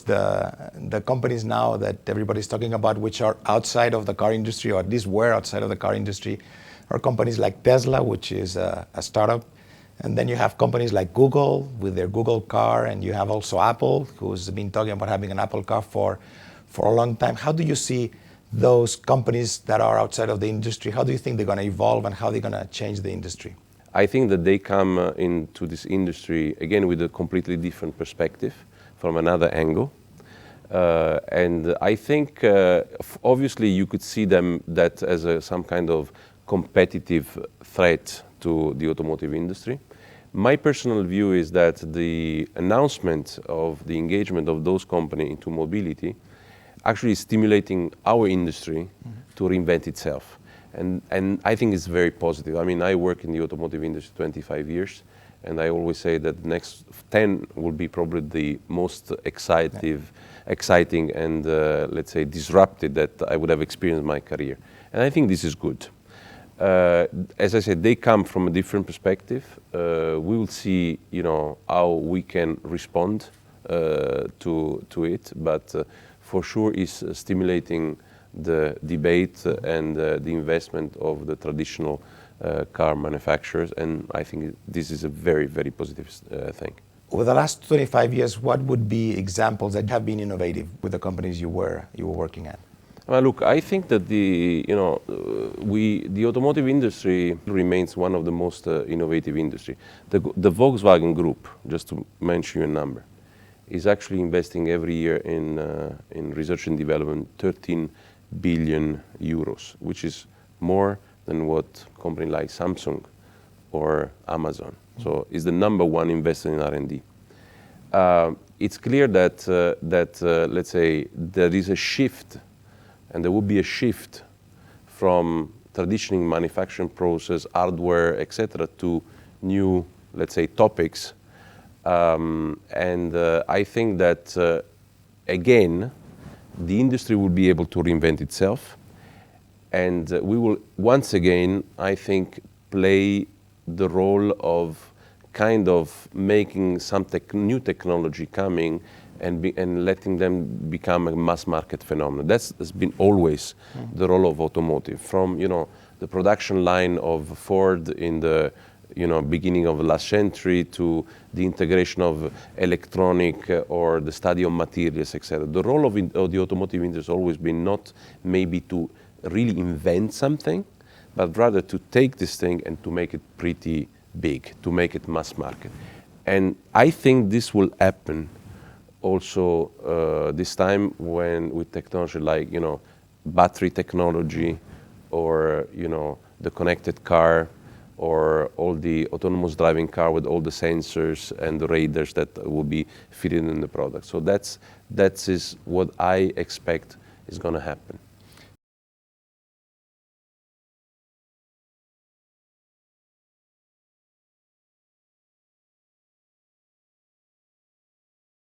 the companies now that everybody's talking about, which are outside of the car industry, or at least were outside of the car industry, are companies like Tesla, which is a startup. And then you have companies like Google with their Google car, and you have also Apple, who's been talking about having an Apple car for a long time. How do you see those companies that are outside of the industry? How do you think they're going to evolve, and how they're going to change the industry? I think that they come into this industry, again, with a completely different perspective, from another angle. And I think, obviously, you could see them that as some kind of competitive threat to the automotive industry. My personal view is that the announcement of the engagement of those companies into mobility actually is stimulating our industry to reinvent itself. And I think it's very positive. I mean, I work in the automotive industry 25 years, and I always say that the next 10 will be probably the most exciting and, let's say, disruptive that I would have experienced in my career. And I think this is good. As I said, they come from a different perspective. We will see, how we can respond to it, but for sure is stimulating the debate and the investment of the traditional car manufacturers, and I think this is a very, very positive thing. Over the last 25 years, what would be examples that have been innovative with the companies you were working at? Well, look, I think that the automotive industry remains one of the most innovative industry. The Volkswagen Group, just to mention a number, is actually investing every year in research and development 13 billion euros, which is more than what company like Samsung or Amazon. So it's the number one investor in R&D. It's clear that let's say there is a shift, and there will be a shift from traditional manufacturing process, hardware, etc., to new, let's say, topics. And I think that, again, the industry will be able to reinvent itself. And we will, once again, I think, play the role of kind of making some new technology coming and letting them become a mass market phenomenon. That's been always the role of automotive, from the production line of Ford in the beginning of last century to the integration of electronic or the study of materials, etc. The role of the automotive industry has always been not maybe to really invent something, but rather to take this thing and to make it pretty big, to make it mass market. And I think this will happen also this time when with technology like battery technology, or the connected car, or all the autonomous driving car with all the sensors and the radars that will be fitted in the product. So that is what I expect is going to happen.